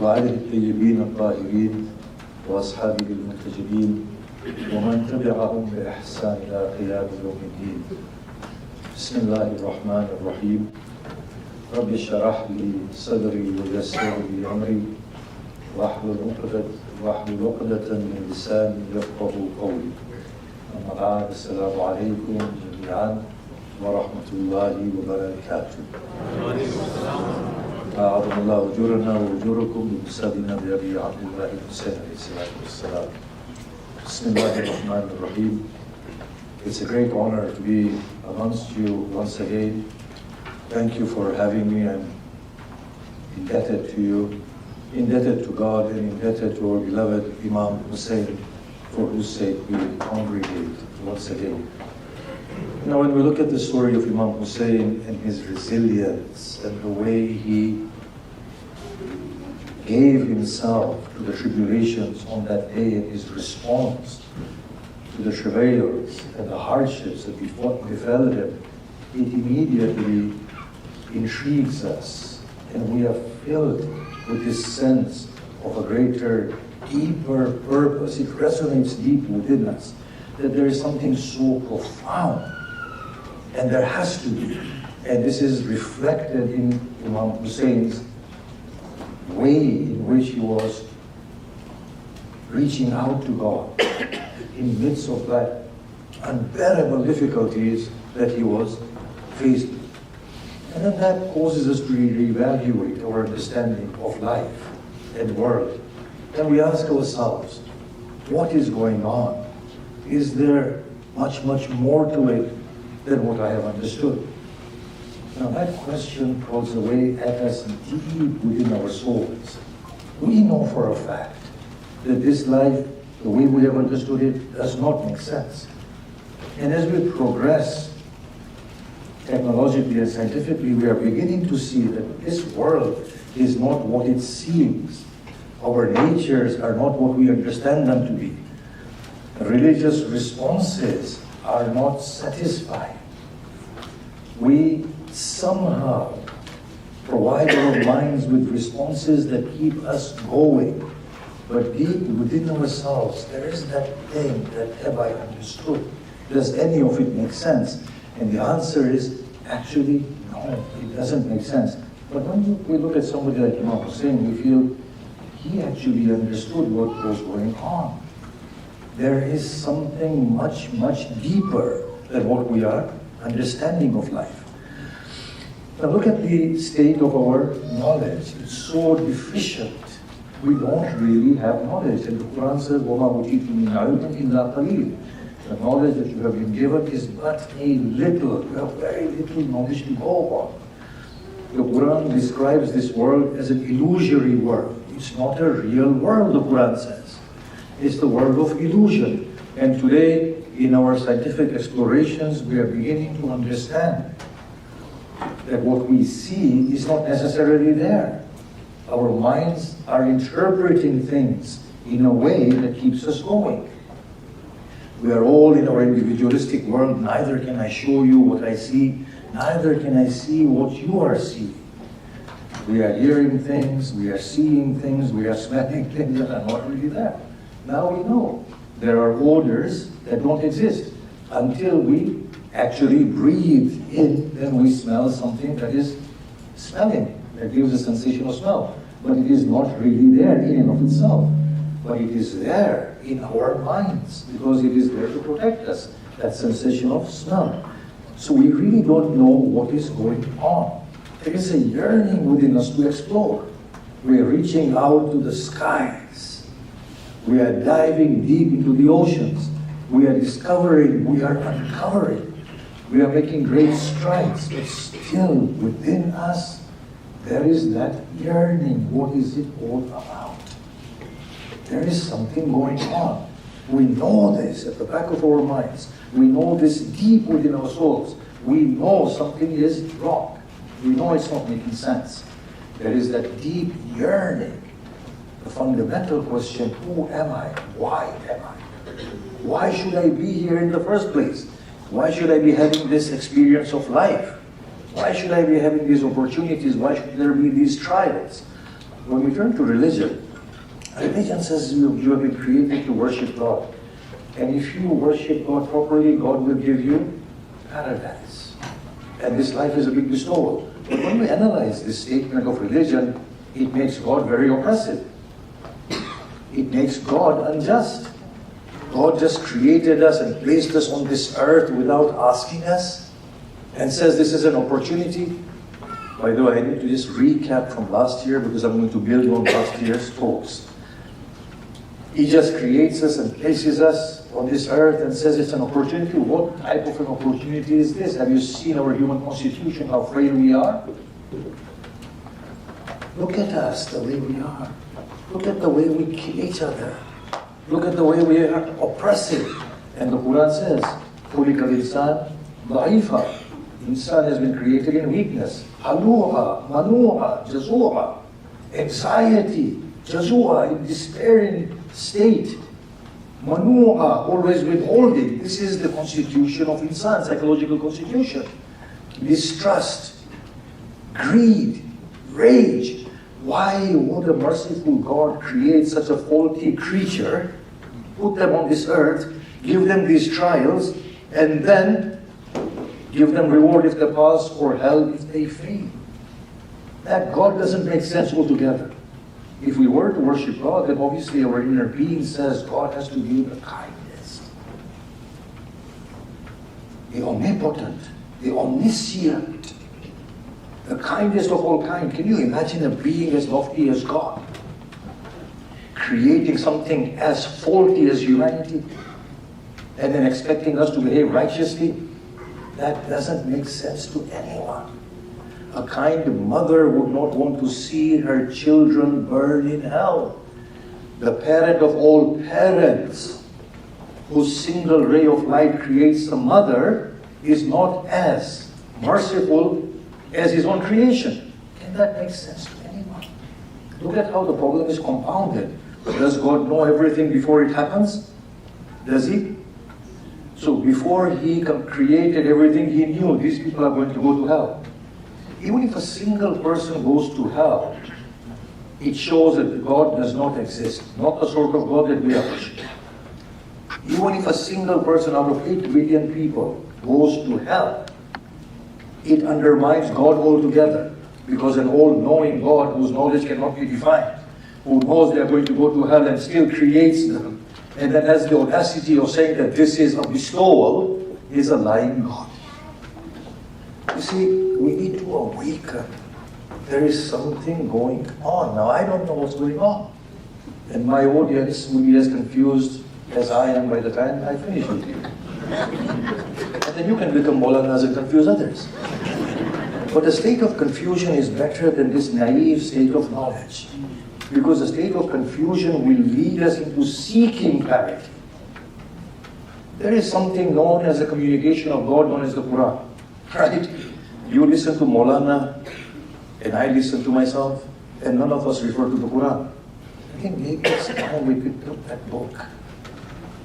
وعلى الطيبين الطاهرين وأصحابه المنتجبين ومن تبعهم بإحسان إلى قيام يوم الدين. بسم الله الرحمن الرحيم. رب اشرح لي صدري ويسر لي أمري واحلل عقدة من لساني يفقه قولي. أما بعد، السلام عليكم جميعا ورحمة الله وبركاته. أعظم الله أجورنا وأجوركم بمساعدنا بأبي عبد الله حسين عليه الصلاة والسلام. بسم الله الرحمن الرحيم. It's a great honor to be amongst you once again. Thank you for having me. I'm indebted to you, indebted to God, and indebted to our beloved Imam Hussein, for whose sake we congregate once again. Now, when we look at the story of Imam Hussein and his resilience and the way he gave himself to the tribulations on that day and his response to the travails and the hardships that befell him, it immediately intrigues us, and we are filled with this sense of a greater, deeper purpose. It resonates deep within us that there is something so profound, and there has to be. And this is reflected in Imam Hussein's way in which he was reaching out to God in the midst of that unbearable difficulties that he was faced with. And then that causes us to reevaluate our understanding of life and world. And we ask ourselves, what is going on? Is there much more to it than what I have understood? Now that question calls away at us deep within our souls. We know for a fact that this life, the way we have understood it, does not make sense. And as we progress technologically and scientifically, we are beginning to see that this world is not what it seems. Our natures are not what we understand them to be. Religious responses are not satisfying. We somehow provide our minds with responses that keep us going. But deep within ourselves, there is that thing that have I understood? Does any of it make sense? And the answer is, actually, no, it doesn't make sense. But when we look at somebody like Imam Hussein, we feel he actually understood what was going on. There is something much deeper than what we are understanding of life. Now look at the state of our knowledge. It's so deficient. We don't really have knowledge. And the Quran says, وَمَا أُوتِيتُم مِّنْ عِلْمٍ إِلَّا قَلِيلٌ. The knowledge that you have been given is but a little. You have very little knowledge to go on. The Quran describes this world as an illusory world. It's not a real world, the Quran says. It's the world of illusion. And today, in our scientific explorations, we are beginning to understand that what we see is not necessarily there. Our minds are interpreting things in a way that keeps us going. We are all in our individualistic world. Neither can I show you what I see, neither can I see what you are seeing. We are hearing things, we are seeing things, we are smelling things that are not really there. Now we know there are odors that don't exist. Until we actually breathe in, then we smell something that is smelling, that gives a sensation of smell. But it is not really there in and of itself. But it is there in our minds because it is there to protect us, that sensation of smell. So we really don't know what is going on. There is a yearning within us to explore. We are reaching out to the skies. We are diving deep into the oceans. We are discovering, we are uncovering. We are making great strides, but still within us, there is that yearning. What is it all about? There is something going on. We know this at the back of our minds. We know this deep within our souls. We know something is wrong. We know it's not making sense. There is that deep yearning. The fundamental question, who am I? Why am I? Why should I be here in the first place? Why should I be having this experience of life? Why should I be having these opportunities? Why should there be these trials? When we turn to religion says you have been created to worship God. And if you worship God properly, God will give you paradise. And this life is a big bestowal. But when we analyze this statement of religion, it makes God very oppressive. It makes God unjust. God just created us and placed us on this earth without asking us and says this is an opportunity. By the way, I need to just recap from last year because I'm going to build on last year's talks. He just creates us and places us on this earth and says it's an opportunity. What type of an opportunity is this? Have you seen our human constitution, how frail we are? Look at us, the way we are. Look at the way we kill each other. Look at the way we are oppressive. And the Quran says, خُلِقَ الْإِنسَانُ ضَعِيفًا. Insan has been created in weakness. Haluha, manuha, jazuha. Anxiety, jazuha, in despairing state. Manuha, always withholding. This is the constitution of insan, psychological constitution. Distrust, greed, rage. Why would a merciful God create such a faulty creature, put them on this earth, give them these trials, and then give them reward if they pass or hell if they fail? That God doesn't make sense altogether. If we were to worship God, then obviously our inner being says God has to be the kindest, the omnipotent, the omniscient, the kindest of all kind. Can you imagine a being as lofty as God creating something as faulty as humanity and then expecting us to behave righteously? That doesn't make sense to anyone. A kind mother would not want to see her children burn in hell. The parent of all parents, whose single ray of light creates a mother, is not as merciful as his own creation. Can that make sense to anyone? Look at how the problem is compounded. Does God know everything before it happens? Does he? So before he created everything, he knew these people are going to go to hell. Even if a single person goes to hell, it shows that God does not exist, not the sort of God that we are worshiping. Even if a single person out of 8 billion people goes to hell, it undermines God altogether, because an all-knowing God whose knowledge cannot be defined, who knows they are going to go to hell and still creates them, and then has the audacity of saying that this is a bestowal, is a lying God. You see, we need to awaken. There is something going on. Now, I don't know what's going on. And my audience will be as confused as I am by the time I finish with you. And then you can become Maulanas and confuse others. But a state of confusion is better than this naive state of knowledge. Because a state of confusion will lead us into seeking clarity. There is something known as the communication of God, known as the Quran. Right? You listen to Maulana, and I listen to myself, and none of us refer to the Quran. I think maybe it's time we pick up that book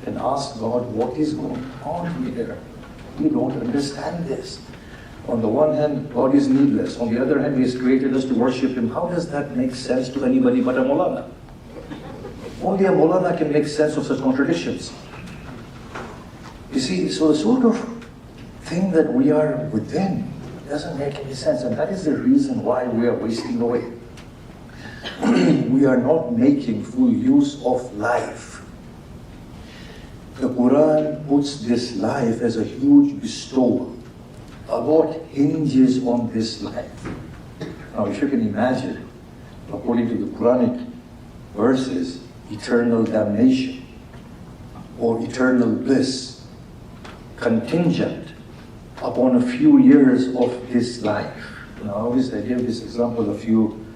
and ask God what is going on here. We don't understand this. On the one hand, God is needless. On the other hand, He has created us to worship Him. How does that make sense to anybody but a Maulana? Only a Maulana can make sense of such contradictions. You see, so the sort of thing that we are within doesn't make any sense, and that is the reason why we are wasting away. We are not making full use of life. The Quran puts this life as a huge bestowal. A lot hinges on this life. Now, if you can imagine, according to the Quranic verses, eternal damnation or eternal bliss contingent upon a few years of this life. Now, obviously, I gave this example a few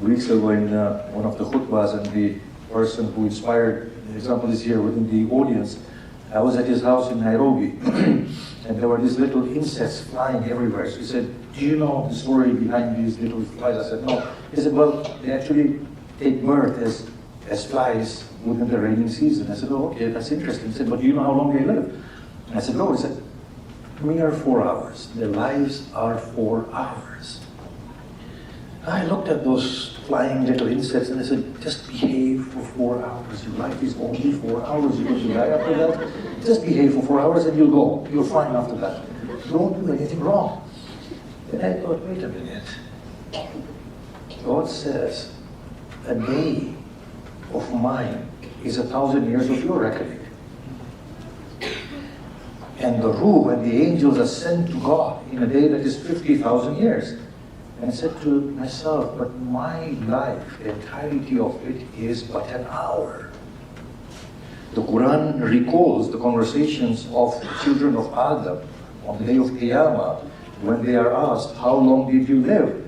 weeks ago in one of the khutbahs, and the person who inspired the example is here within the audience. I was at his house in Nairobi, and there were these little insects flying everywhere. So he said, "Do you know the story behind these little flies?" I said, "No." He said, "Well, they actually take birth as flies within the rainy season." I said, "Oh, okay, that's interesting." He said, "But do you know how long they live?" And I said, "No." He said, "Mere 4 hours. Their lives are 4 hours." I looked at those flying little insects and I said, just behave for 4 hours. Your life is only 4 hours. You're going to die after that. Just behave for 4 hours and you'll go. You're fine after that. Don't do anything wrong. Then I thought, wait a minute. God says, a day of mine is 1,000 years of your reckoning. And the ruh and the angels are sent to God in a day that is 50,000 years. And I said to myself, but my life, the entirety of it is but an hour. The Quran recalls the conversations of the children of Adam on the day of Qiyamah when they are asked, how long did you live?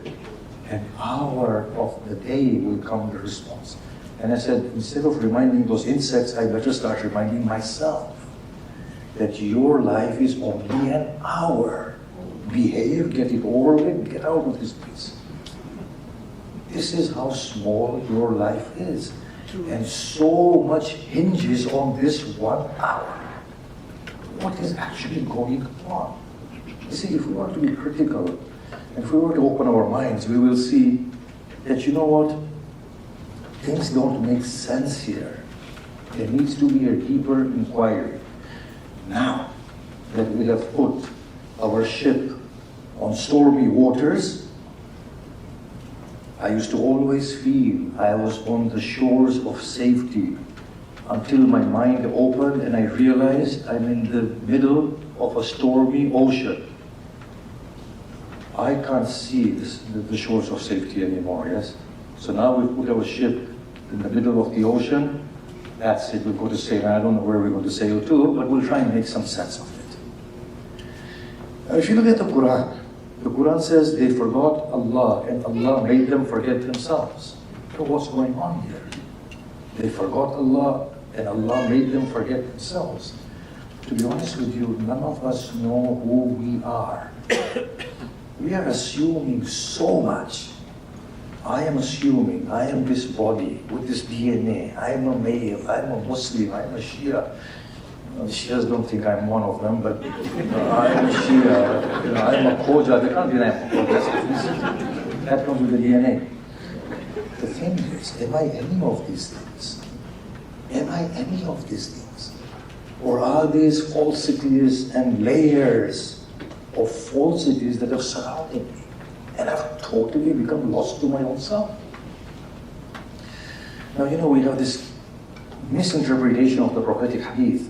An hour of the day will come the response. And I said, instead of reminding those insects, I better start reminding myself that your life is only an hour. Behave, get it over with, get out of this place. This is how small your life is. And so much hinges on this 1 hour. What is actually going on? You see, if we want to be critical, and if we were to open our minds, we will see that, you know what? Things don't make sense here. There needs to be a deeper inquiry. Now that we have put our ship on stormy waters, I used to always feel I was on the shores of safety until my mind opened and I realized I'm in the middle of a stormy ocean. I can't see the shores of safety anymore, yes? So now we put our ship in the middle of the ocean. That's it, we'll go to sail. I don't know where we're going to sail to, but we'll try and make some sense of it. Now, if you look at the Quran says they forgot Allah and Allah made them forget themselves. So what's going on here? They forgot Allah and Allah made them forget themselves. To be honest with you, none of us know who we are. We are assuming so much. I am assuming I am this body with this DNA. I am a male, I am a Muslim, I am a Shia. The Shias don't think I'm one of them, but I am a Shia, I am a Khoja. They can't deny I'm a Khoja. That comes with the DNA. The thing is, am I any of these things? Am I any of these things? Or are these falsities and layers of falsities that have surrounded me? And I've totally become lost to my own self. Now, you know, we have this misinterpretation of the prophetic hadith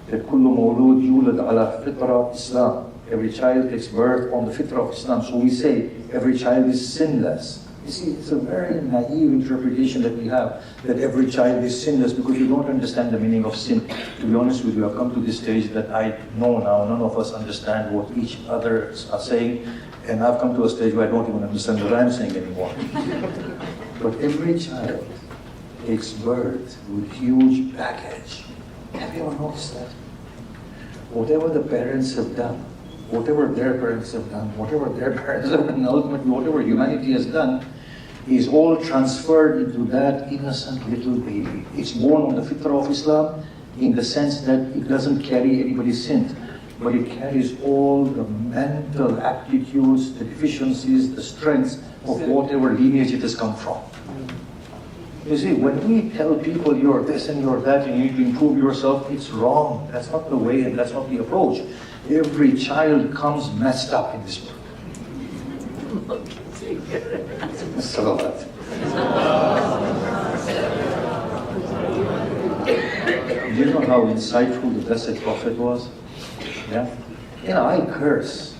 that kullu mawlud yulad ala fitra Islam. Every child takes birth on the fitrah of Islam. So we say every child is sinless. You see, it's a very naive interpretation that we have, that every child is sinless, because you don't understand the meaning of sin. To be honest with you, I've come to this stage that I know now none of us understand what each other are saying, and I've come to a stage where I don't even understand what I'm saying anymore. But every child takes birth with huge baggage. Have you ever noticed that? Whatever the parents have done, whatever their parents have done, whatever their parents have done, ultimately whatever humanity has done, is all transferred into that innocent little baby. It's born on the fitrah of Islam in the sense that it doesn't carry anybody's sin, but it carries all the mental aptitudes, the deficiencies, the strengths of whatever lineage it has come from. You see, when we tell people you're this and you're that and you need to improve yourself, it's wrong. That's not the way and that's not the approach. Every child comes messed up in this world. Salawat. Do you know how insightful the Blessed Prophet was? Yeah? You know, I curse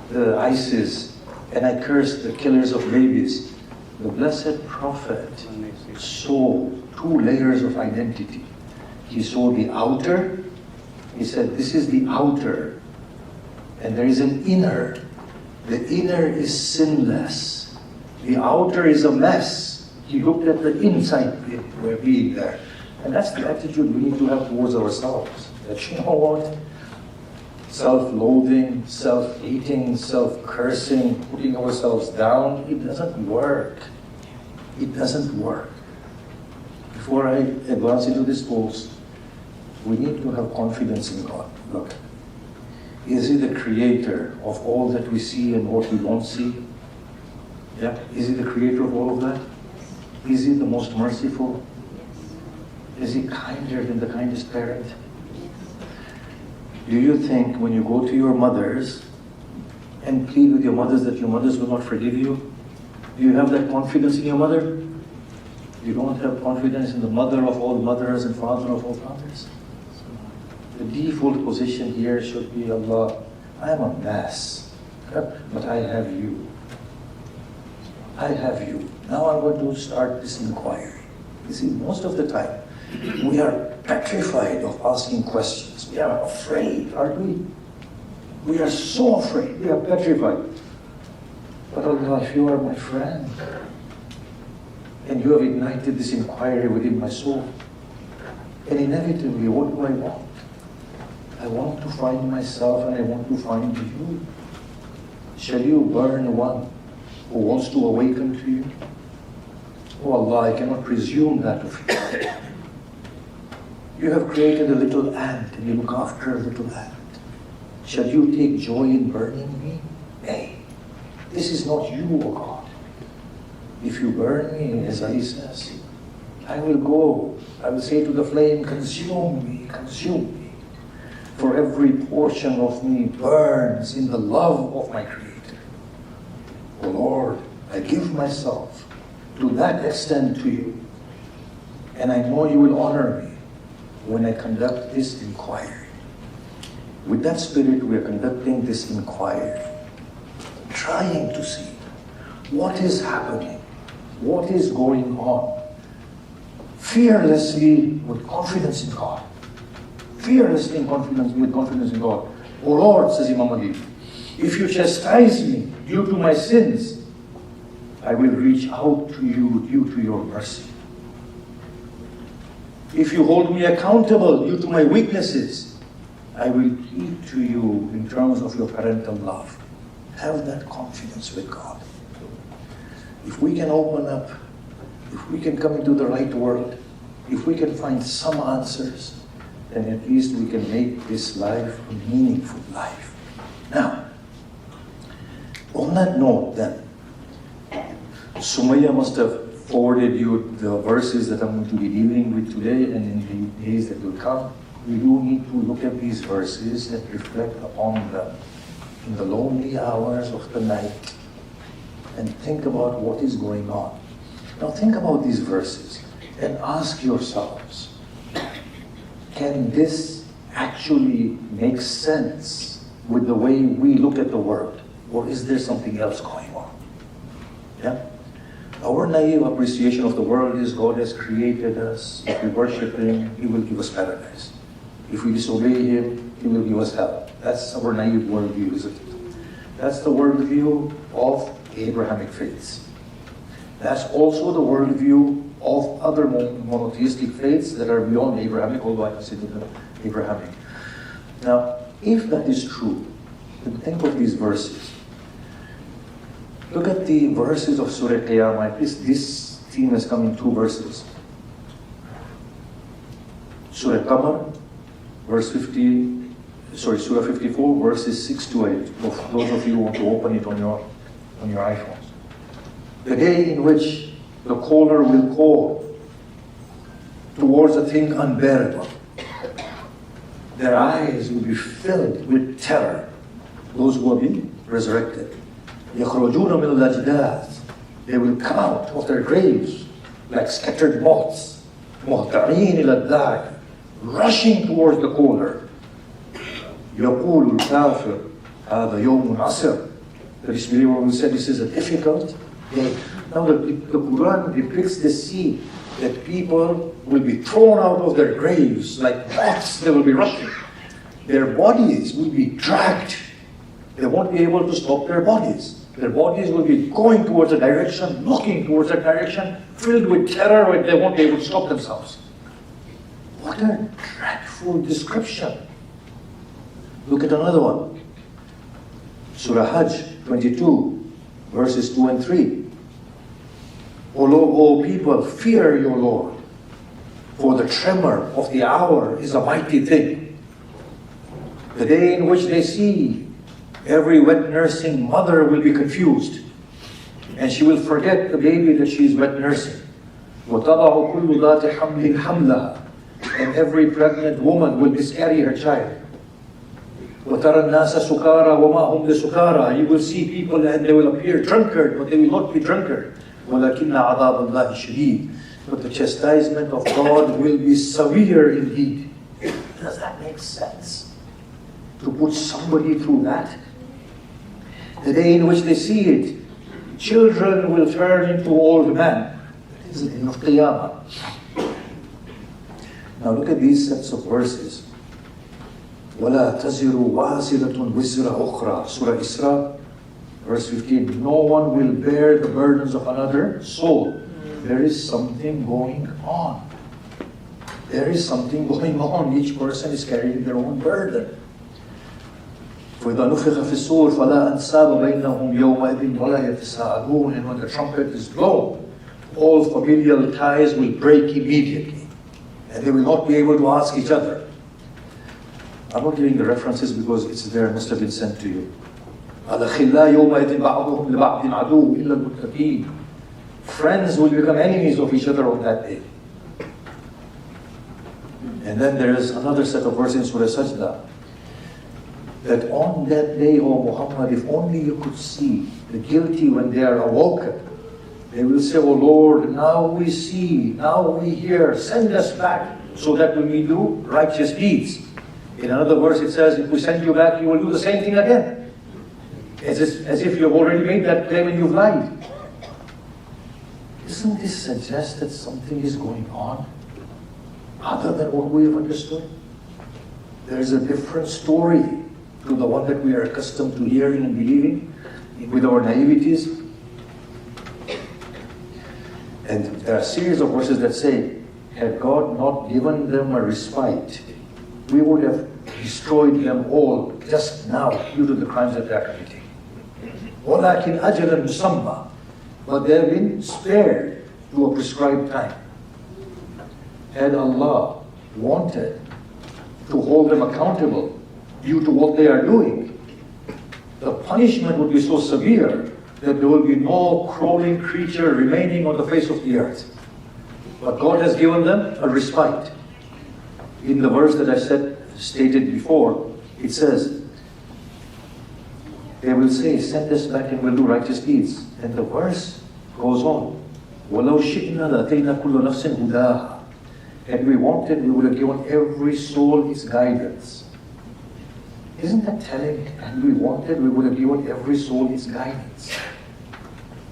the ISIS and I curse the killers of babies. The Blessed Prophet saw two layers of identity. He saw the outer. He said, this is the outer. And there is an inner. The inner is sinless. The outer is a mess. He looked at the inside being there. And that's the attitude we need to have towards ourselves. That, you know what? Self-loathing, self-hating, self-cursing, putting ourselves down, it doesn't work. It doesn't work. Before I advance into this post, we need to have confidence in God. Look, is He the creator of all that we see and what we don't see? Yeah? Is He the creator of all of that? Is He the most merciful? Is He kinder than the kindest parent? Do you think when you go to your mothers and plead with your mothers that your mothers will not forgive you? Do you have that confidence in your mother? You don't have confidence in the mother of all mothers and father of all fathers? The default position here should be, Allah, I am a mess, but I have you. I have you. Now I'm going to start this inquiry. You see, most of the time, we are petrified of asking questions. We are afraid, aren't we? We are so afraid. We are petrified. But Allah, if you are my friend, and you have ignited this inquiry within my soul, and inevitably, what do I want? I want to find myself and I want to find you. Shall you burn one who wants to awaken to you? Oh Allah, I cannot presume that of you. You have created a little ant and you look after a little ant. Shall you take joy in burning me? Nay, this is not you, O God. If you burn me, as Ali says, I will go. I will say to the flame, consume me, consume me. For every portion of me burns in the love of my Creator. O Lord, I give myself to that extent to you. And I know you will honor me when I conduct this inquiry. With that spirit, we are conducting this inquiry, trying to see what is happening, what is going on, fearlessly with confidence in God. Fearlessly with confidence in God. O Lord, says Imam Ali, if you chastise me due to my sins, I will reach out to you due to your mercy. If you hold me accountable due to my weaknesses, I will plead to you in terms of your parental love. Have that confidence with God. If we can open up, if we can come into the right world, if we can find some answers, then at least we can make this life a meaningful life. Now, on that note then, Sumaya must have forwarded you the verses that I'm going to be dealing with today and in the days that will come. We do need to look at these verses and reflect upon them in the lonely hours of the night and think about what is going on. Now think about these verses and ask yourselves, can this actually make sense with the way we look at the world? Or is there something else going on? Yeah? Our naive appreciation of the world is God has created us. If we worship Him, He will give us paradise. If we disobey Him, He will give us hell. That's our naive worldview, isn't it? That's the worldview of Abrahamic faiths. That's also the worldview of other monotheistic faiths that are beyond Abrahamic, although I consider them Abrahamic. Now, if that is true, then think of these verses. Look at the verses of Surah Qiyamah. This theme has come in two verses. Surah Qamar, Surah 54, verses 6 to 8. For those of you who want to open it on your iPhones. The day in which the caller will call towards a thing unbearable. Their eyes will be filled with terror. Those who have been resurrected. يَخْرُجُونَ مِنَ الْأَجْدَاثِ They will come out of their graves like scattered moths. مُهْطَعِينَ إِلَى الدَّاعِ Rushing towards the caller. يَقُولُ الْكَافِرُ هَذَا يَوْمٌ عَسِرٌ The disbeliever will say, this is a difficult day. Now the Quran depicts the scene that people will be thrown out of their graves like moths. They will be rushing. Their bodies will be dragged. They won't be able to stop their bodies. Their bodies will be going towards a direction, looking towards a direction, filled with terror, and they won't be able to stop themselves. What a dreadful description. Look at another one. Surah Hajj 22, verses 2 and 3. O people, fear your Lord, for the tremor of the hour is a mighty thing. The day in which they see, every wet nursing mother will be confused. And she will forget the baby that she is wet nursing. وَتَضَعُ كُلُّ ذَاتِ حَمْلٍ حَمْلَهَا. And every pregnant woman will miscarry her child. وَتَرَى النَّاسَ سُكَارَى وَمَا هُمْ بِسُكَارَى. You will see people and they will appear drunkard, but they will not be drunkard. وَلَكِنَّ عَذَابَ اللَّهِ شَدِيدٌ. But the chastisement of God will be severe indeed. Does that make sense? To put somebody through that? The day in which they see it, children will turn into old men. That is the day of Qiyamah. Now look at these sets of verses. وَلَا تَزِرُ وَازِرَةٌ وِزْرَ أُخْرَى. Surah Isra, verse 15. No one will bear the burdens of another soul. There is something going on. There is something going on. Each person is carrying their own burden. فَإِذَا نُفِخَ فِي الصُّورِ فَلَا أَنْسَابَ بَيْنَهُمْ يَوْمَئِذٍ وَلَا يَتَسَاءَلُونَ. And when the trumpet is blown, all familial ties will break immediately. And they will not be able to ask each other. I'm not giving the references because it's there, must have been sent to you. الْأَخِلَّاءُ يَوْمَئِذٍ بَعْضُهُمْ لِبَعْضٍ عَدُوٌّ إِلَّا الْمُتَّقِينَ. Friends will become enemies of each other on that day. And then there is another set of verses in Surah Sajda, that on that day, O Muhammad, if only you could see the guilty when they are awoken, they will say, O Lord, now we see, now we hear, send us back so that when we do righteous deeds. In another verse it says, if we send you back, you will do the same thing again. As if you've already made that claim and you've lied. Doesn't this suggest that something is going on other than what we have understood? There is a different story to the one that we are accustomed to hearing and believing with our naivities. And there are a series of verses that say, had God not given them a respite, we would have destroyed them all just now due to the crimes that they are committing. وَلَكِنْ أَجَلًا مُسَمَّى. But they have been spared to a prescribed time. Had Allah wanted to hold them accountable due to what they are doing, the punishment would be so severe that there will be no crawling creature remaining on the face of the earth. But God has given them a respite. In the verse that I stated before, it says, they will say, send us back and we'll do righteous deeds. And the verse goes on, وَلَوْ شِئْنَا لَأَتَيْنَا كُلُّ نَفْسٍ هُدَاهَا. Had we wanted, we would have given every soul its guidance. Isn't that telling? Had we wanted, we would have given every soul its guidance.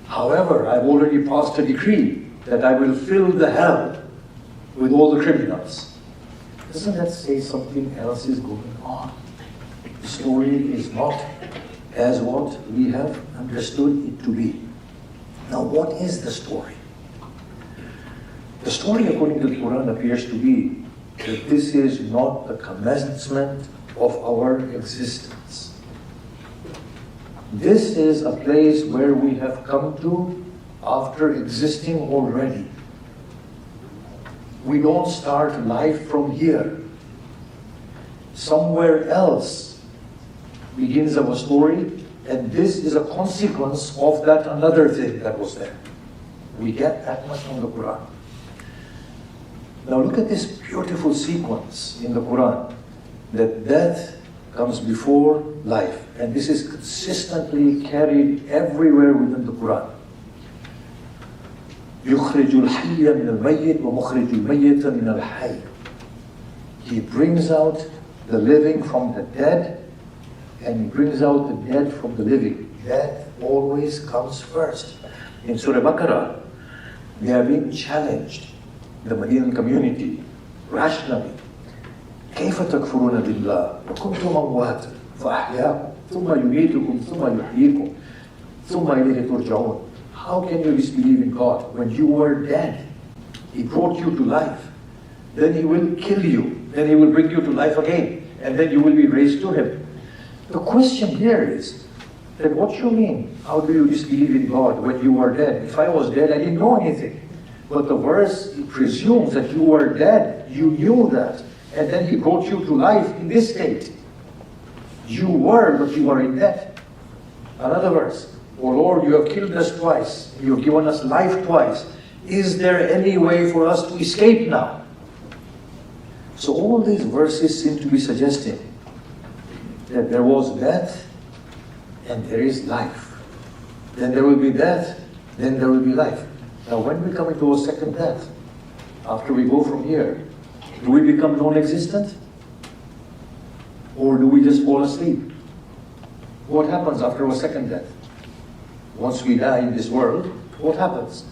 However, I've already passed a decree that I will fill the hell with all the criminals. Doesn't that say something else is going on? The story is not as what we have understood it to be. Now, what is the story? The story, according to the Quran, appears to be that this is not the commencement of our existence. This is a place where we have come to after existing already. We don't start life from here. Somewhere else begins our story, and this is a consequence of that another thing that was there. We get that much from the Quran. Now look at this beautiful sequence in the Quran, that death comes before life. And this is consistently carried everywhere within the Quran. يُخْرِجُ الْحَيَّ مِنَ الْمَيِّتِ وَمُخْرِجُ الْمَيِّتَ مِنَ الْحَيِّ. He brings out the living from the dead, and he brings out the dead from the living. Death always comes first. In Surah Baqarah, they are being challenged, the Medinan community, rationally. كيف تكفرون بالله وكنتم أمواتا فأحياكم ثم يميتكم ثم يحييكم ثم إليه ترجعون. How can you disbelieve in God when you were dead? He brought you to life. Then He will kill you. Then He will bring you to life again. And then you will be raised to Him. The question here is that what you mean? How do you disbelieve in God when you were dead? If I was dead, I didn't know anything. But the verse presumes that you were dead. You knew that. And then He brought you to life in this state. You were, but you are in death. Another verse. Oh Lord, you have killed us twice. You have given us life twice. Is there any way for us to escape now? So all these verses seem to be suggesting that there was death and there is life. Then there will be death, then there will be life. Now when we come into a second death, after we go from here, do we become non-existent? Or do we just fall asleep? What happens after a second death? Once we die in this world, what happens?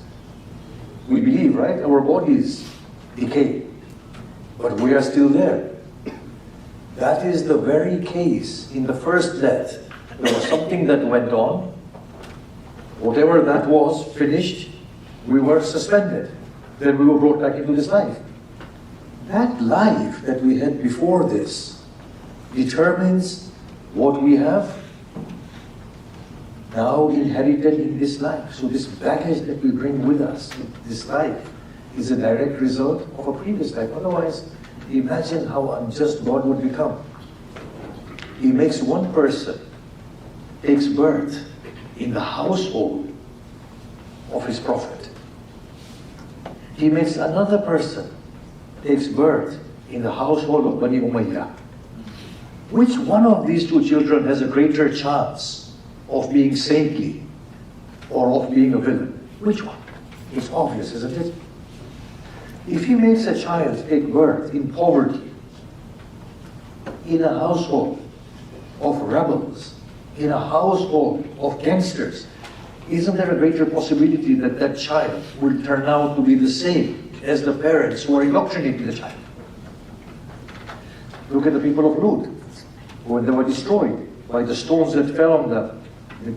We believe, right? Our bodies decay, but we are still there. That is the very case in the first death. There was something that went on. Whatever that was finished, we were suspended. Then we were brought back into this life. That life that we had before this determines what we have now inherited in this life. So this baggage that we bring with us in this life is a direct result of a previous life. Otherwise, imagine how unjust God would become. He makes one person takes birth in the household of his prophet. He makes another person takes birth in the household of Bani Umayyah. Which one of these two children has a greater chance of being saintly or of being a villain? Which one? It's obvious, isn't it? If he makes a child take birth in poverty, in a household of rebels, in a household of gangsters, isn't there a greater possibility that that child will turn out to be the same as the parents who are indoctrinating the child? Look at the people of Lut, when they were destroyed by the stones that fell on them.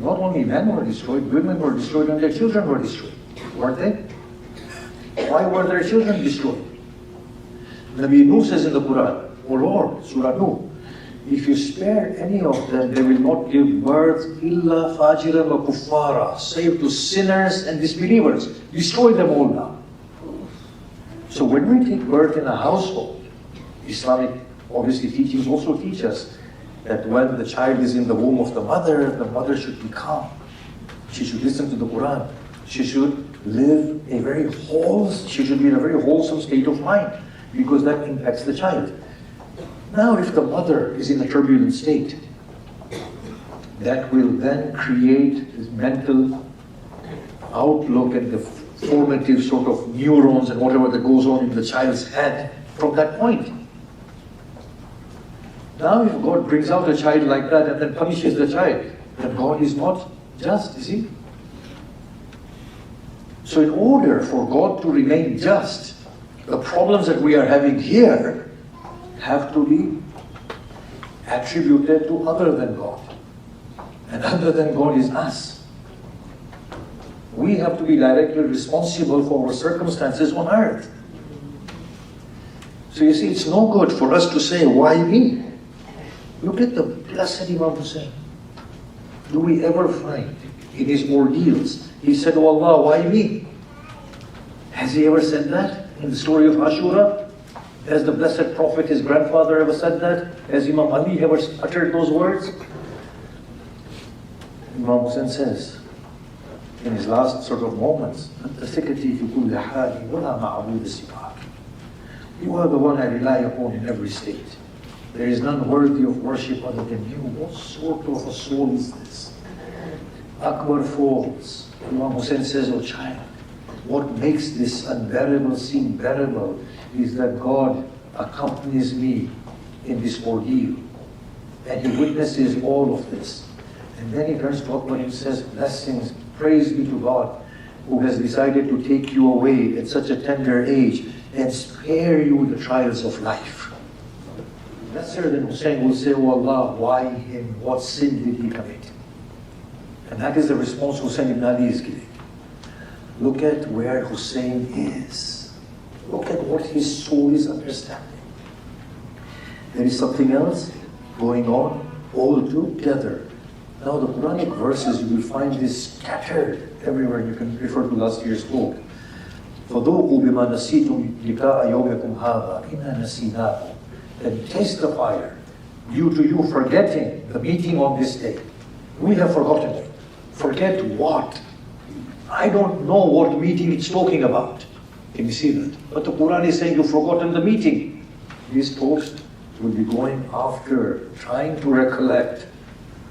Not only men were destroyed, women were destroyed, and their children were destroyed, weren't they? Why were their children destroyed? Nabi Nuh says in the Quran, O Lord, Surah Nuh, if you spare any of them, they will not give birth illa fajiran wa kuffara, save to sinners and disbelievers. Destroy them all now. So when we take birth in a household, Islamic obviously teachings also teach us that when the child is in the womb of the mother should be calm. She should listen to the Quran. She should live she should be in a very wholesome state of mind, because that impacts the child. Now if the mother is in a turbulent state, that will then create this mental outlook and the formative sort of neurons and whatever that goes on in the child's head from that point. Now if God brings out a child like that and then punishes the child, then God is not just, is he? So in order for God to remain just, the problems that we are having here have to be attributed to other than God. And other than God is us. We have to be directly responsible for our circumstances on earth. So you see, it's no good for us to say, why me? Look at the blessed Imam Hussein. Do we ever find in his ordeals, he said, oh Allah, why me? Has he ever said that in the story of Ashura? Has the blessed Prophet, his grandfather, ever said that? Has Imam Ali ever uttered those words? Imam Hussein says, in his last sort of moments, you are the one I rely upon in every state. There is none worthy of worship other than you. What sort of a soul is this? Akbar falls. Imam Hussein says, oh child, what makes this unbearable seem bearable is that God accompanies me in this ordeal. And he witnesses all of this. And then he turns to Akbar and says, blessings, praise be to God, who has decided to take you away at such a tender age and spare you the trials of life. Lesser than Hussein will say, oh Allah, why him? What sin did he commit? And that is the response Hussein ibn Ali is giving. Look at where Hussein is. Look at what his soul is understanding. There is something else going on all together. Now the Quranic verses, you will find this scattered everywhere. You can refer to last year's talk. فَذُوقُوا بِمَا نَسِيتُمْ لِقَاءَ يَوْمِكُمْ هَذَا إِنَّا نَسِينَاكُمْ. Then taste the fire due to you forgetting the meeting on this day. We have forgotten it. Forget what? I don't know what meeting it's talking about. Can you see that? But the Quran is saying you've forgotten the meeting. These folks will be going after, trying to recollect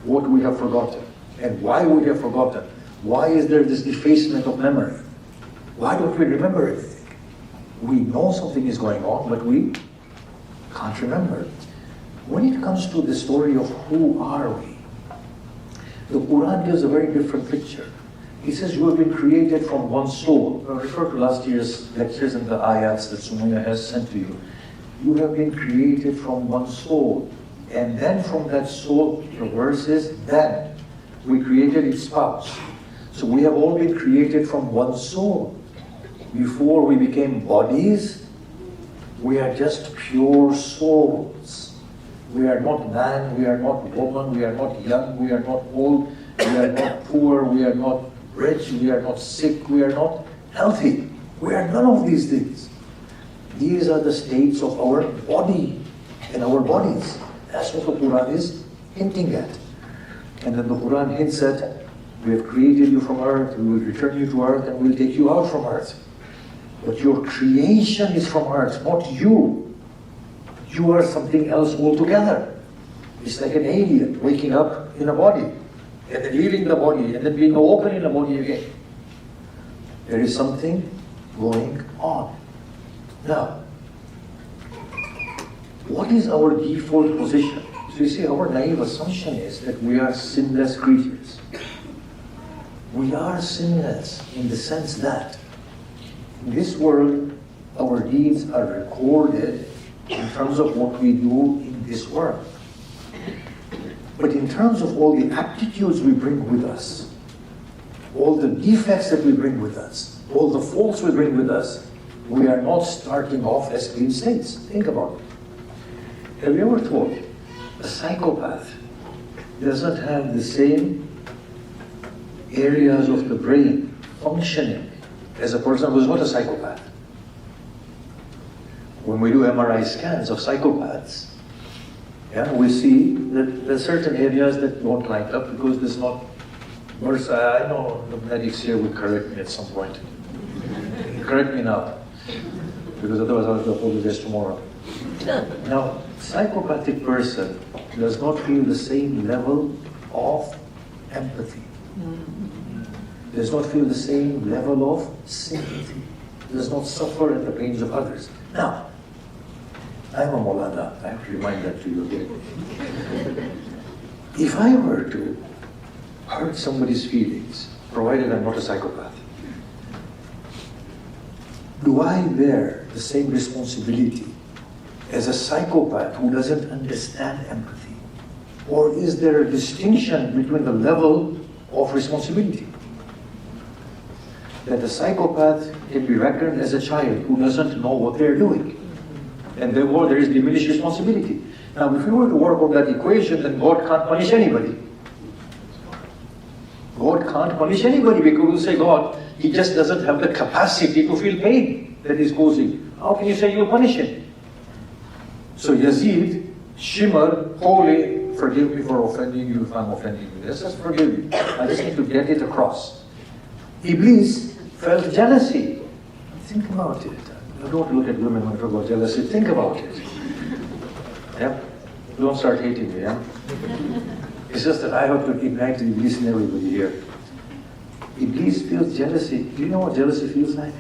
what we have forgotten and why we have forgotten. Why is there this defacement of memory? Why don't we remember everything? We know something is going on, but we can't remember. When it comes to the story of who are we, the Quran gives a very different picture. It says you have been created from one soul. I refer to last year's lectures and the ayats that Sumaya has sent to you. You have been created from one soul. And then from that soul, the verse is, then we created its spouse. So we have all been created from one soul. Before we became bodies, we are just pure souls. We are not man, we are not woman, we are not young, we are not old, we are not poor, we are not rich, we are not sick, we are not healthy. We are none of these things. These are the states of our body and our bodies. That's what the Quran is hinting at. And then the Quran hints at, we have created you from earth, we will return you to earth, and we will take you out from earth. But your creation is from earth, not you. You are something else altogether. It's like an alien waking up in a body, and then leaving the body, and then being open in the body again. There is something going on. Now, what is our default position? So you see, our naive assumption is that we are sinless creatures. We are sinless in the sense that in this world, our deeds are recorded in terms of what we do in this world. But in terms of all the aptitudes we bring with us, all the defects that we bring with us, all the faults we bring with us, we are not starting off as clean slates. Think about it. Have you ever thought a psychopath doesn't have the same areas of the brain functioning as a person who's not a psychopath? When we do MRI scans of psychopaths, we see that there are certain areas that don't light up because there's not. I know the medics here will correct me at some point. Correct me now, because otherwise I'll have to apologize tomorrow. Now, psychopathic person does not feel the same level of empathy. Does not feel the same level of sympathy. Does not suffer at the pains of others. Now, I'm a Maulana. I have to remind that to you again. If I were to hurt somebody's feelings, provided I'm not a psychopath, do I bear the same responsibility as a psychopath who doesn't understand empathy? Or is there a distinction between the level of responsibility? That a psychopath can be reckoned as a child who doesn't know what they're doing. And therefore there is diminished responsibility. Now if we were to work on that equation, then God can't punish anybody. God can't punish anybody because we'll say, God, He just doesn't have the capacity to feel pain that He's causing. How can you say you'll punish Him? So Yazid, Shimmer, holy, forgive me for offending you if I'm offending you. Let's just forgive you. I just need to get it across. Iblis felt jealousy. Think about it. Don't look at women when you talk about jealousy. Think about it. Yeah? Don't start hating me, yeah? It's just that I have to ignite the Iblis in everybody here. Iblis feels jealousy. Do you know what jealousy feels like?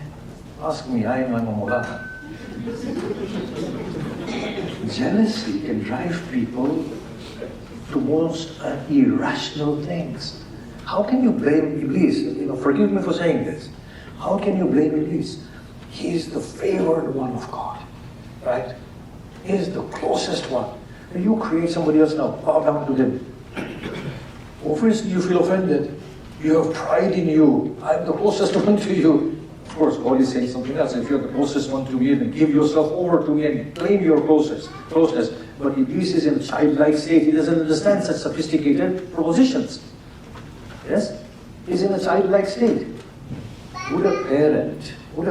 Ask me, I'm a Maulana. Jealousy can drive people to most irrational things. How can you blame Iblis? Forgive me for saying this. How can you blame Iblis? He is the favored one of God, right? He is the closest one. When you create somebody else now, bow down to them. Obviously you feel offended. You have pride in you. I'm the closest one to you. Of course, God is saying something else. If you're the closest one to me, then give yourself over to me and claim your closeness. But Iblis is in a childlike state. He doesn't understand such sophisticated propositions. Yes? He's in a childlike state. Would a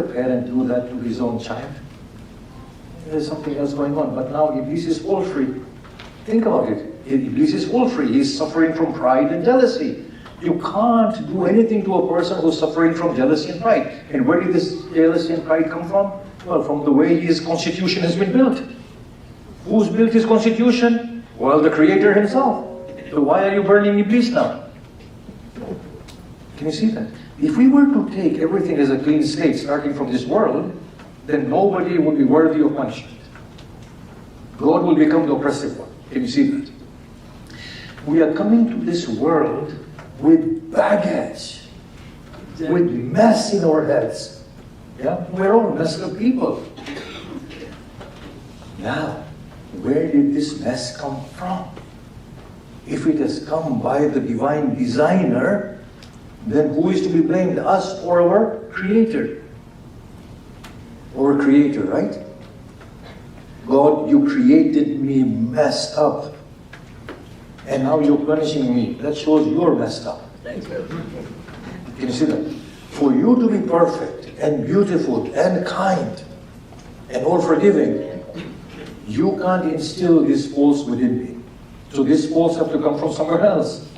parent do that to his own child? There's something else going on. But now Iblis is all free. Think about it. Iblis is all free. He's suffering from pride and jealousy. You can't do anything to a person who's suffering from jealousy and pride. And where did this jealousy and pride come from? Well, from the way his constitution has been built. Who's built his constitution? Well, the Creator himself. So why are you burning Iblis now? Can you see that? If we were to take everything as a clean slate starting from this world, then nobody would be worthy of punishment. God will become the oppressive one. Can you see that? We are coming to this world with baggage, with mess in our heads. Yeah? We're all messed up people. Now, where did this mess come from? If it has come by the divine designer, then who is to be blamed? Us or our Creator? Our Creator, right? God, you created me messed up. And now you're punishing me. That shows you're messed up. Thanks, bro. Can you see that? For you to be perfect and beautiful and kind and all forgiving, you can't instill these faults within me. So these faults have to come from somewhere else.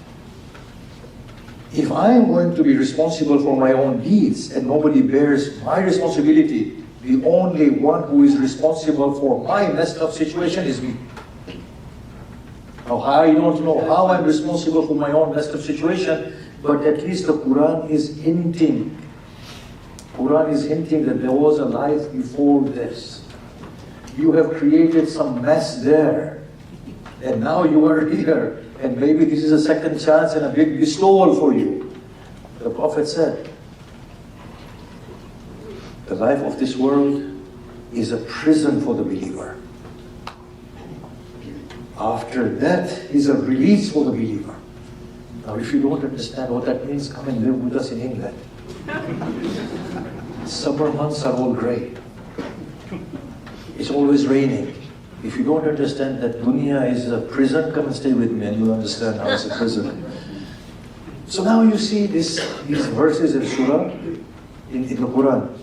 If I am going to be responsible for my own deeds and nobody bears my responsibility, the only one who is responsible for my messed up situation is me. Now, I don't know how I'm responsible for my own messed up situation, but at least the Quran is hinting. Quran is hinting that there was a life before this. You have created some mess there, and now you are here, and maybe this is a second chance and a big bestowal for you. The Prophet said, the life of this world is a prison for the believer. After death is a release for the believer. Now, if you don't understand what that means, come and live with us in England. Summer months are all grey. It's always raining. If you don't understand that dunya is a prison, come and stay with me and you'll understand how it's a prison. So now you see these verses in Surah, in the Quran.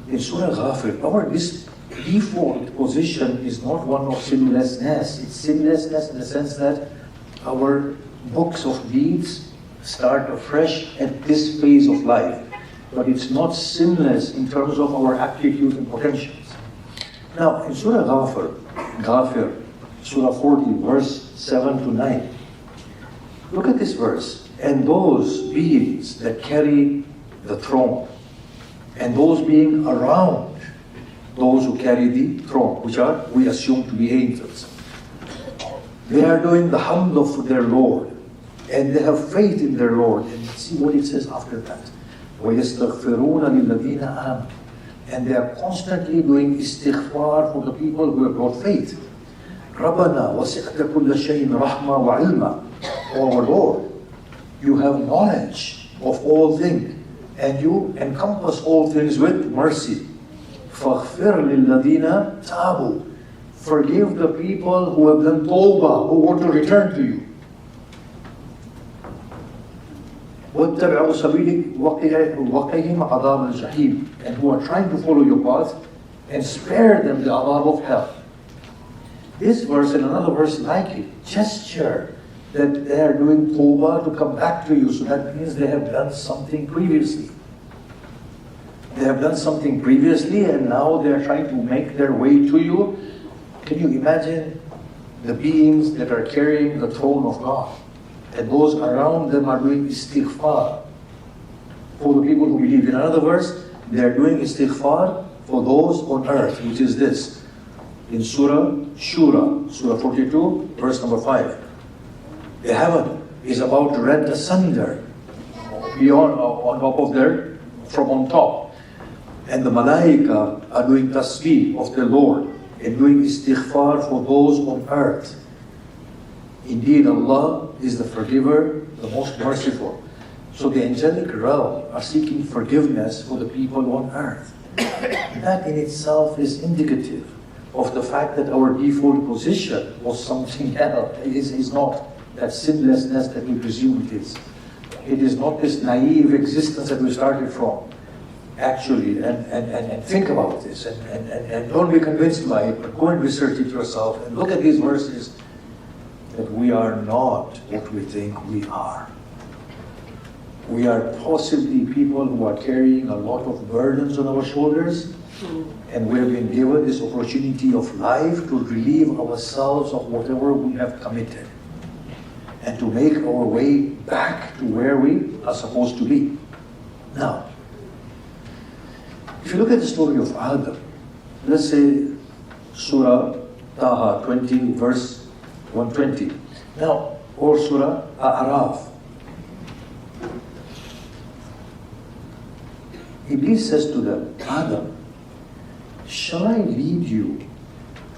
In Surah Ghafir, this default position is not one of sinlessness. It's sinlessness in the sense that our books of deeds start afresh at this phase of life. But it's not sinless in terms of our aptitude and potentials. Now, in Surah Ghafir, Surah 40, verse 7 to 9, look at this verse. And those beings that carry the throne, and those being around those who carry the throne, which are, we assume, to be angels. They are doing the hamd of their Lord, and they have faith in their Lord. And see what it says after that. وَيَسْتَغْفِرُونَ لِلَّذِينَ آمَنُوا. And they are constantly doing istighfar for the people who have brought faith. رَبَّنَا وَسِعْتَ كُلَّ شَيْءٍ رَحْمَةً وَعِلْمًا. O our Lord, you have knowledge of all things, and you encompass all things with mercy. فَاغْفِرْ لِلَّذِينَ تَابُوا. Forgive the people who have done tawbah, who want to return to you. وَاتَّبِعُوا سَبِيلِكَ وَقِهِمْ عَذَابَ الْجَحِيمِ. And who are trying to follow your path, and spare them the adhab of hell. This verse and another verse like it gesture that they are doing tawbah to come back to you. So that means they have done something previously. They have done something previously and now they are trying to make their way to you. Can you imagine the beings that are carrying the throne of God? And those around them are doing istighfar for the people who believe. In another verse, they are doing istighfar for those on earth, which is this. In Surah Shura, Surah 42, verse number 5. The heaven is about to rent asunder beyond, on top of their, from on top. And the malaika are doing tasbih of their Lord and doing istighfar for those on earth. Indeed, Allah is the forgiver, the most merciful. So the angelic realm are seeking forgiveness for the people on earth. That in itself is indicative of the fact that our default position was something else. It is not that sinlessness that we presume it is. It is not this naive existence that we started from. Actually, and think about this, and don't be convinced by it, but go and research it yourself, and look at these verses, that we are not what we think we are. We are possibly people who are carrying a lot of burdens on our shoulders, and we have been given this opportunity of life to relieve ourselves of whatever we have committed, and to make our way back to where we are supposed to be. Now, if you look at the story of Adam, let's say Surah Taha 20, verse 120. Now, or Surah A'raf. Iblis says to them, Adam, shall I lead you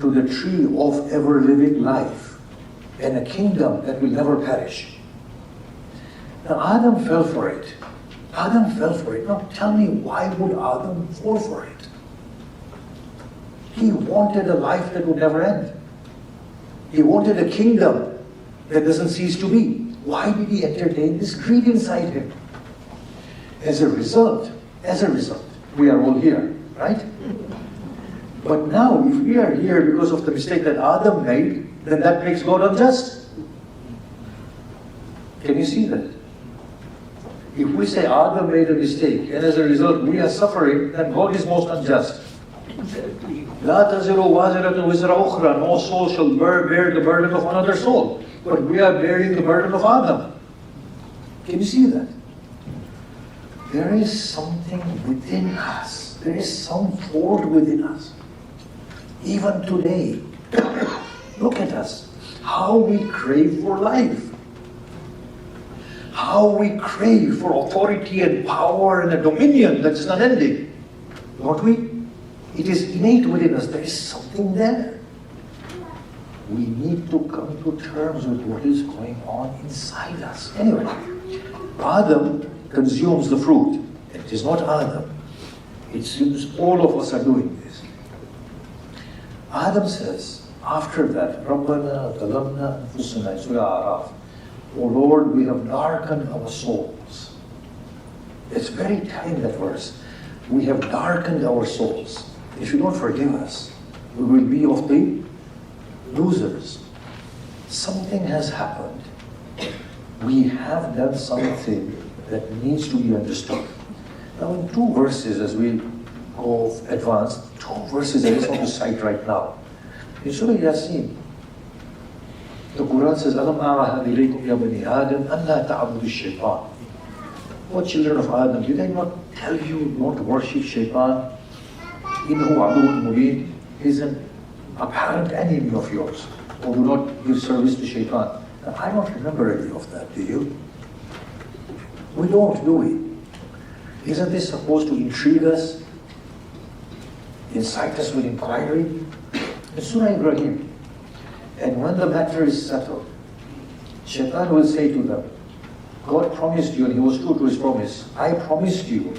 to the tree of ever-living life and a kingdom that will never perish? Now Adam fell for it. Adam fell for it. Now tell me, why would Adam fall for it? He wanted a life that would never end. He wanted a kingdom that doesn't cease to be. Why did he entertain this greed inside him? As a result, we are all here, right? But now, if we are here because of the mistake that Adam made, then that makes God unjust. Can you see that? If we say Adam made a mistake, and as a result we are suffering, then God is most unjust. لا تزر وازرة وزر أخرى. No soul shall bear the burden of another soul. But we are bearing the burden of Adam. Can you see that? There is something within us. There is some fault within us. Even today, look at us. How we crave for life. How we crave for authority and power and a dominion that's unending. Don't we? It is innate within us. There is something there. We need to come to terms with what is going on inside us. Anyway, Adam consumes the fruit. It is not Adam. It seems all of us are doing this. Adam says, after that, رَبَّنَا ظَلَمْنَا أَنفُسَنَا, Surah Araf, O Lord, we have darkened our souls. It's very telling, that verse. We have darkened our souls. If you don't forgive us, we will be of the losers. Something has happened. We have done something that needs to be understood. Now in two verses, as we go advanced, two verses I just want to cite right now. In Surah Yasin, the Quran says, أَلَمْ أَعْهَدْ إِلَيْكُمْ يَا بَنِي آدَمْ أَنْ لَا تَعْبُدُوا الشَّيْطَانِ. O children of Adam, did I not tell you not to worship Shaitan? إِنَّهُ عَدُوٌ مُبِينٌ. He is an apparent enemy of yours. Or do not give service to Shaitan. Now, I don't remember any of that, do you? We don't, do we? Isn't this supposed to intrigue us? Incite us with inquiry? In Surah Ibrahim, and when the matter is settled, Shaitan will say to them, God promised you, and he was true to his promise. I promised you,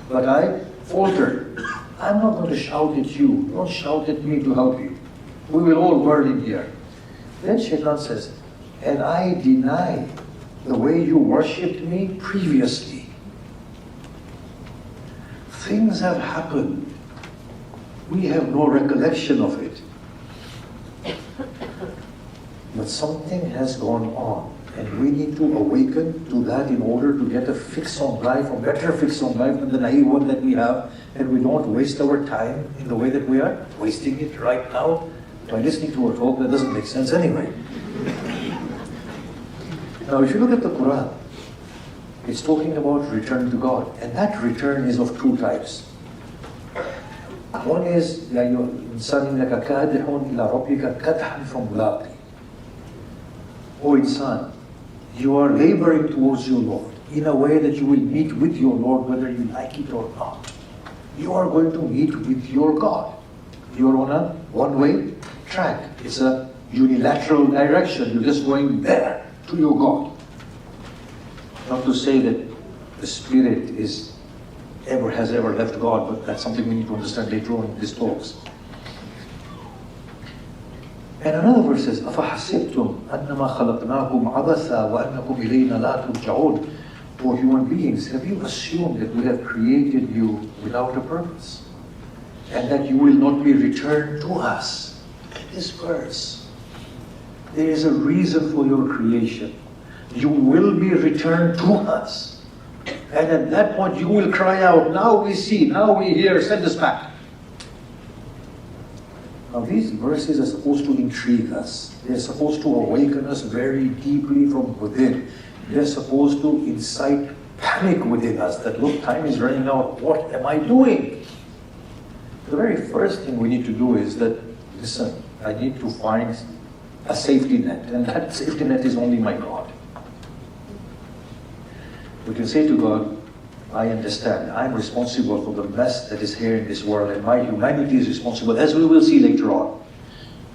but I faltered. I'm not going to shout at you. Don't shout at me to help you. We will all burn in here. Then Shaitan says, and I deny the way you worshipped me previously. Things have happened. We have no recollection of it. But something has gone on, and we need to awaken to that in order to get a fix on life, a better fix on life than the naive one that we have, and we don't waste our time in the way that we are wasting it right now by listening to a talk that doesn't make sense anyway. Now, if you look at the Quran, it's talking about return to God, and that return is of two types. One is, يَا أَيُّهَا الْإِنسَانُ إِنَّكَ كَادِحٌ إِلَىٰ رَبِّكَ كَدْحًا فَمُلَاقِيهِ. O insan, you are laboring towards your Lord in a way that you will meet with your Lord whether you like it or not. You are going to meet with your God. You are on a one-way track. It's a unilateral direction. You're just going there to your God. Not to say that the spirit has ever left God, but that's something we need to understand later on in these talks. And another verse says, أَفَحَسِبْتُمْ أَنَّمَا خَلَقْنَاكُمْ عَبَثًا وَأَنَّكُمْ إِلَيْنَا لَا تُرْجَعُونَ. For human beings, have you assumed that we have created you without a purpose? And that you will not be returned to us? This verse. There is a reason for your creation. You will be returned to us. And at that point you will cry out, now we see, now we hear, send us back. Now these verses are supposed to intrigue us. They're supposed to awaken us very deeply from within. They're supposed to incite panic within us that, look, time is running out. What am I doing? The very first thing we need to do is that, listen, I need to find a safety net. And that safety net is only my God. We can say to God, I understand, I'm responsible for the mess that is here in this world, and my humanity is responsible, as we will see later on.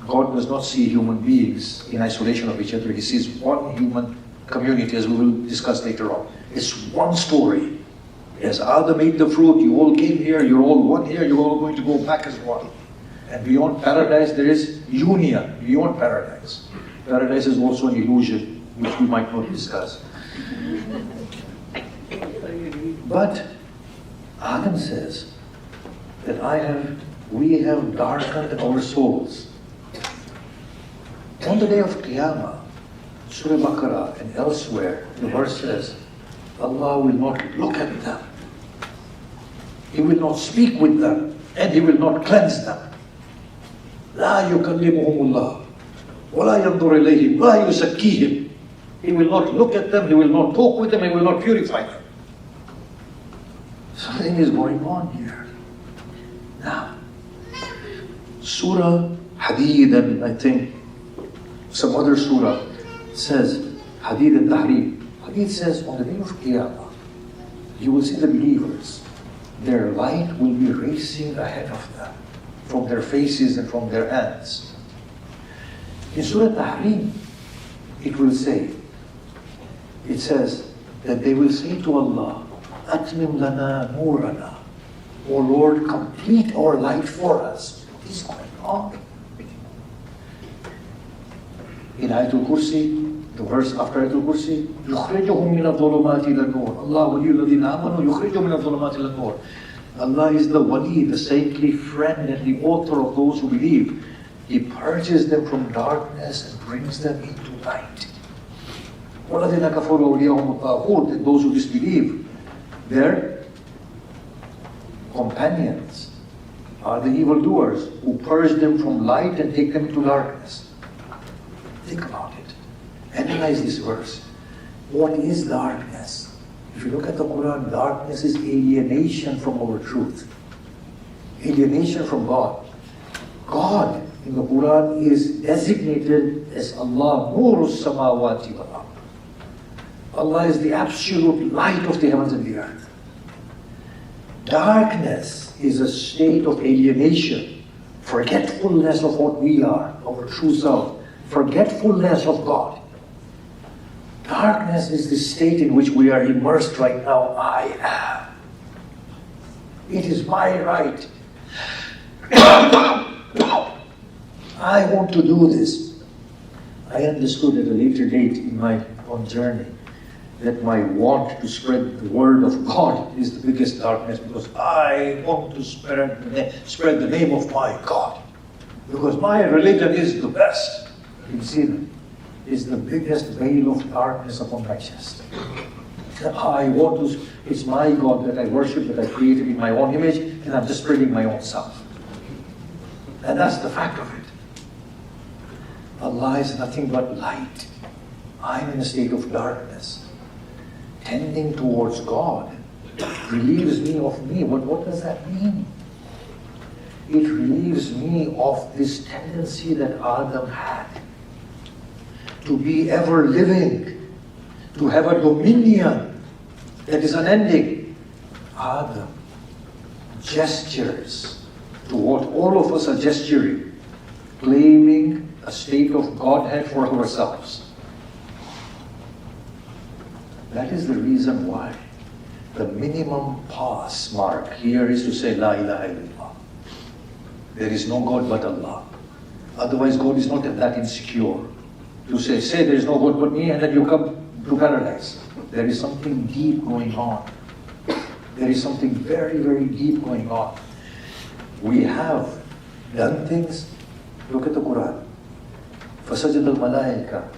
God does not see human beings in isolation of each other. He sees one human community, as we will discuss later on. It's one story. As Adam ate the fruit, you all came here, you're all one here, you're all going to go back as one. And beyond paradise, there is union, beyond paradise. Paradise is also an illusion, which we might not discuss. But Adam says that we have darkened our souls. On the day of Qiyamah, Surah Baqarah and elsewhere, the verse says, Allah will not look at them. He will not speak with them, and He will not cleanse them. لا يكلمهم الله ولا ينظر إليهم ولا يزكيهم. He will not look at them, He will not talk with them, He will not purify them. Something is going on here. Now, Surah Hadid, and I think some other surah says, Hadid and Tahrim. Hadid says, on the day of Qiyamah, you will see the believers. Their light will be racing ahead of them, from their faces and from their hands. In Surah Tahrim, it will say, it says that they will say to Allah, Atmim lana nurana. O Lord, complete our light for us. What is going on? In Ayatul Kursi, the verse after Ayatul Kursi, يُخْرِجُهُم مِّنَ الظُّلُمَاتِ إِلَى النُّورِ Allah وَلِيُّ الَّذِينَ آمَنُوا يُخْرِجُهُم مِّنَ الظُّلُمَاتِ إِلَى النُّورِ Allah is the wali, the saintly friend and the author of those who believe. He purges them from darkness and brings them into light. وَالَّذِينَ كَفَرُوا أَوْلِيَاءُهُمُ الطَّاغُوتُ, and those who disbelieve, their companions are the evildoers who purge them from light and take them into darkness. Think about it. Analyze this verse. What is darkness? If you look at the Quran, darkness is alienation from our truth. Alienation from God. God in the Quran is designated as Allah, Nurus Samawati wal Ard. Allah is the absolute light of the heavens and the earth. Darkness is a state of alienation, forgetfulness of what we are, our true self, forgetfulness of God. Darkness is the state in which we are immersed right now. I am. It is my right. I want to do this. I understood at a later date in my own journey that my want to spread the word of God is the biggest darkness, because I want to spread the name of my God. Because my religion is the best. You see that? Is the biggest veil of darkness upon my chest. I want to, it's my God that I worship, that I created in my own image, and I'm just spreading my own self. And that's the fact of it. Allah is nothing but light. I'm in a state of darkness. Tending towards God relieves me of me. What does that mean? It relieves me of this tendency that Adam had to be ever living, to have a dominion that is unending. Adam gestures to what all of us are gesturing, claiming a state of Godhead for ourselves. That is the reason why the minimum pass mark here is to say La ilaha illallah. There is no God but Allah. Otherwise God is not that insecure to say there is no God but me, and then you come to paradise. There is something deep going on. There is something very, very deep going on. We have done things. Look at the Quran. فَسَجَدَ الْمَلَائِكَةُ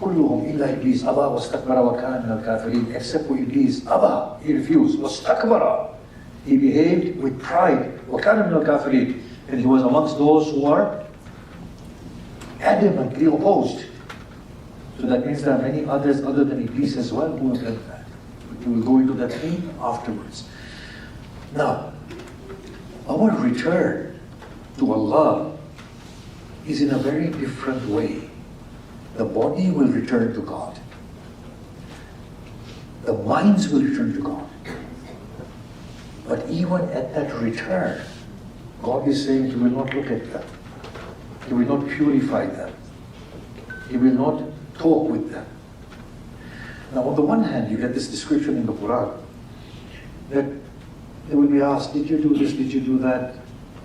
كلهم إلا إبليس أبى واستكبر وكان من الكافرين, except for Iblis. أبى, he refused. واستكبر, he behaved with pride. وكان من الكافرين, and he was amongst those who are adamantly opposed. So that means there are many others other than Iblis as well who have done that. But we will go into that theme afterwards. Now, our return to Allah is in a very different way. The body will return to God. The minds will return to God. But even at that return, God is saying He will not look at them. He will not purify them. He will not talk with them. Now, on the one hand, you get this description in the Quran that they will be asked, did you do this, did you do that?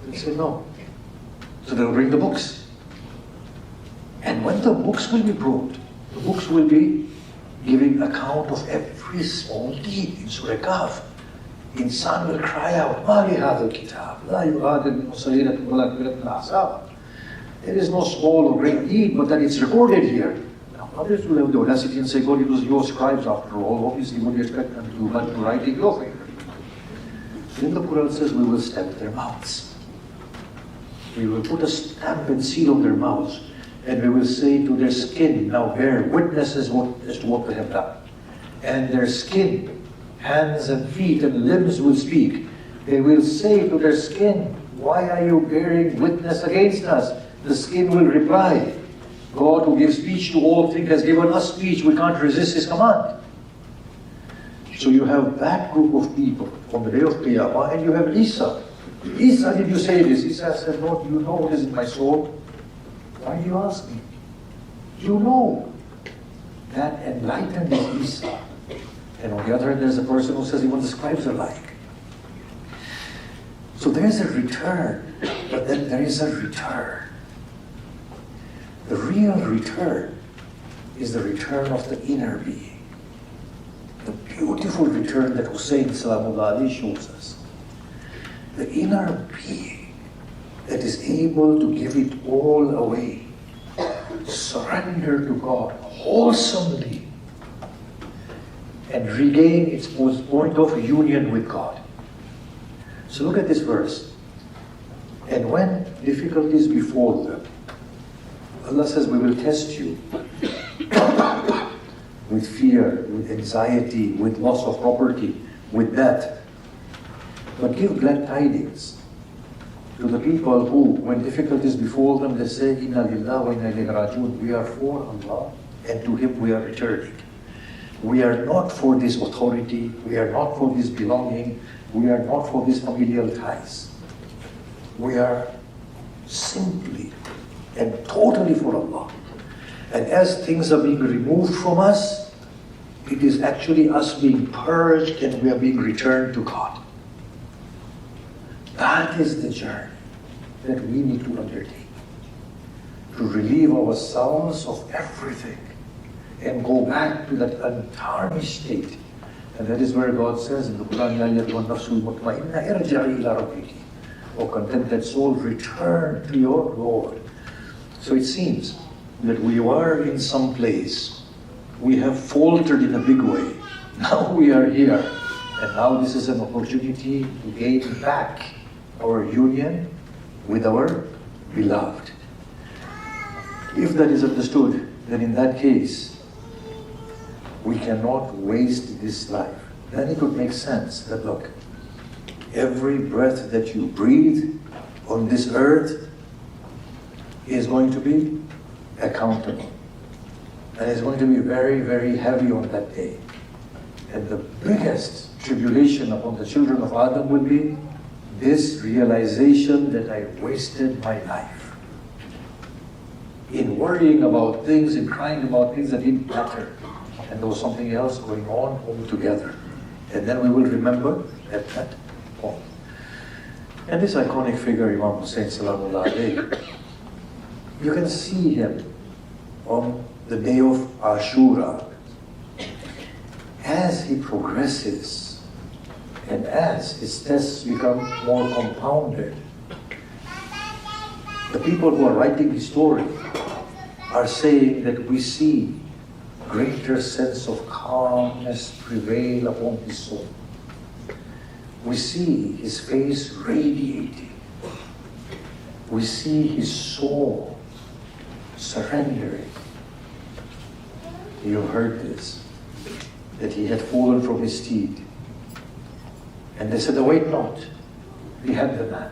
They'll say no. So they'll bring the books. And when the books will be brought, the books will be giving account of every small deed. In Surah Kahf, insan will cry out, مَا لِهَذَا الْكِتَابِ لَا يُغَادِرُ صَغِيرَةً وَلَا كَبِيرَةً إِلَّا أَحْصَاهَا. There is no small or great deed, but that it's recorded here. Now others will have the audacity and say, God, it was your scribes after all. Obviously, what do you expect them to do but to write in your favor? Then the Quran says, we will stamp their mouths. We will put a stamp and seal on their mouths. And we will say to their skin, now bear witness as to what they have done. And their skin, hands and feet and limbs will speak. They will say to their skin, why are you bearing witness against us? The skin will reply, God who gives speech to all things has given us speech. We can't resist His command. So you have that group of people on the day of Qiyamah, and you have Isa. Isa, did you say this? Isa said, Lord, you know what is in my soul. Why do you ask me? You know. That enlightened is Isa. And on the other hand, there's a person who says even the scribes are like. So there's a return, but then there is a return. The real return is the return of the inner being. The beautiful return that Hussein Salamullah Ali shows us. The inner being that is able to give it all away, surrender to God wholesomely, and regain its point of union with God. So look at this verse. And when difficulties befall them, Allah says, we will test you with fear, with anxiety, with loss of property, with death. But give glad tidings to the people who, when difficulties befall them, they say, Inna lillah wa inna ilayhi raji'un. We are for Allah, and to Him we are returning. We are not for this authority, we are not for this belonging, we are not for these familial ties. We are simply and totally for Allah. And as things are being removed from us, it is actually us being purged and we are being returned to God. That is the journey that we need to undertake. To relieve ourselves of everything and go back to that untarnished state. And that is where God says in the Quran, Ya ayyatuhan nafsul mutma'inna irji'i ila rabbiki. O contented soul, return to your Lord. So it seems that we are in some place. We have faltered in a big way. Now we are here. And now this is an opportunity to gain back our union with our beloved. If that is understood, then in that case, we cannot waste this life. Then it would make sense that, look, every breath that you breathe on this earth is going to be accountable. And it's going to be very, very heavy on that day. And the biggest tribulation upon the children of Adam will be this realization that I wasted my life in worrying about things, in crying about things that didn't matter. And there was something else going on altogether. And then we will remember at that point. And this iconic figure, Imam Hussein Salamullah alayhi, you can see him on the day of Ashura. As he progresses and as his tests become more compounded, the people who are writing his story are saying that we see greater sense of calmness prevail upon his soul. We see his face radiating. We see his soul surrendering. You heard this, that he had fallen from his steed. And they said, await not, we had the man.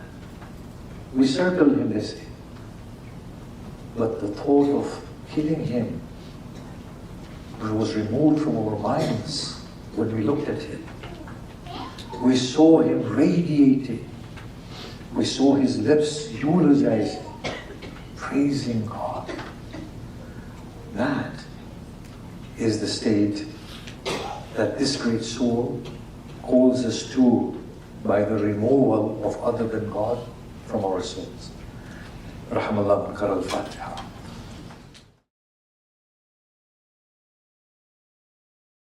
We circled him, they say. But the thought of killing him was removed from our minds when we looked at him. We saw him radiating. We saw his lips eulogizing, praising God. That is the state that this great soul calls us to by the removal of other than God from our souls. Rahmallah Bakar al-Fatiha.